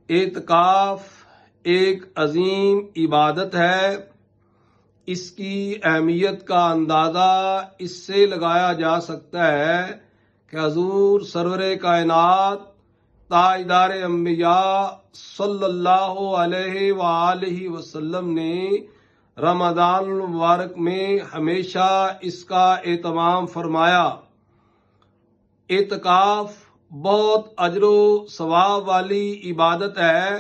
اعتکاف ایک عظیم عبادت ہے۔ اس کی اہمیت کا اندازہ اس سے لگایا جا سکتا ہے کہ حضور سرور کائنات تاجدار انبیاء صلی اللہ علیہ وآلہ وسلم نے رمضان المبارک میں ہمیشہ اس کا اہتمام فرمایا۔ اعتکاف بہت اجر و ثواب والی عبادت ہے۔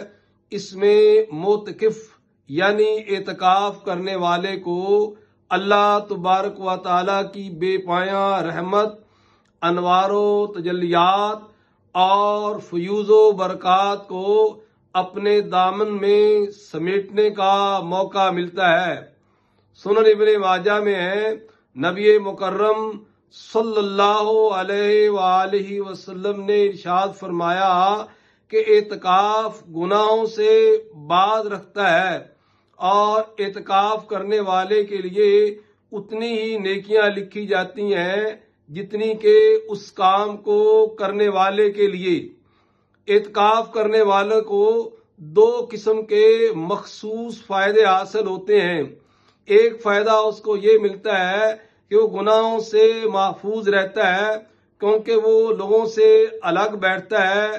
اس میں معتکف یعنی اعتکاف کرنے والے کو اللہ تبارک و تعالی کی بے پایاں رحمت، انوار و تجلیات اور فیوز و برکات کو اپنے دامن میں سمیٹنے کا موقع ملتا ہے۔ سنن ابن ماجہ میں ہے، نبی مکرم صلی اللہ علیہ وآلہ وسلم نے ارشاد فرمایا کہ اعتکاف گناہوں سے باز رکھتا ہے اور اعتکاف کرنے والے کے لیے اتنی ہی نیکیاں لکھی جاتی ہیں جتنی کہ اس کام کو کرنے والے کے لیے۔ اعتکاف کرنے والے کو دو قسم کے مخصوص فائدے حاصل ہوتے ہیں۔ ایک فائدہ اس کو یہ ملتا ہے کہ وہ گناہوں سے محفوظ رہتا ہے، کیونکہ وہ لوگوں سے الگ بیٹھتا ہے،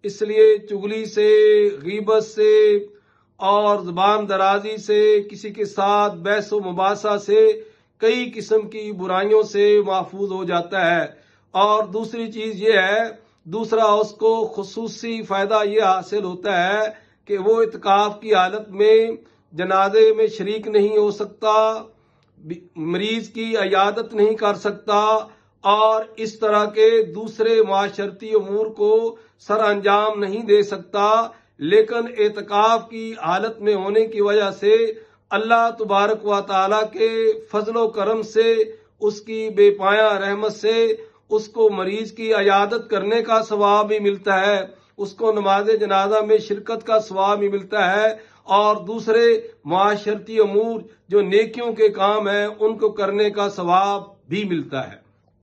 اس لیے چغلی سے، غیبت سے اور زبان درازی سے، کسی کے ساتھ بحث و مباحثہ سے، کئی قسم کی برائیوں سے محفوظ ہو جاتا ہے۔ اور دوسری چیز یہ ہے، دوسرا اس کو خصوصی فائدہ یہ حاصل ہوتا ہے کہ وہ اعتکاف کی حالت میں جنازے میں شریک نہیں ہو سکتا، مریض کی عیادت نہیں کر سکتا اور اس طرح کے دوسرے معاشرتی امور کو سر انجام نہیں دے سکتا، لیکن اعتکاف کی حالت میں ہونے کی وجہ سے اللہ تبارک و تعالیٰ کے فضل و کرم سے، اس کی بے پایاں رحمت سے اس کو مریض کی عیادت کرنے کا ثواب بھی ملتا ہے، اس کو نماز جنازہ میں شرکت کا ثواب بھی ملتا ہے، اور دوسرے معاشرتی امور جو نیکیوں کے کام ہیں ان کو کرنے کا ثواب بھی ملتا ہے۔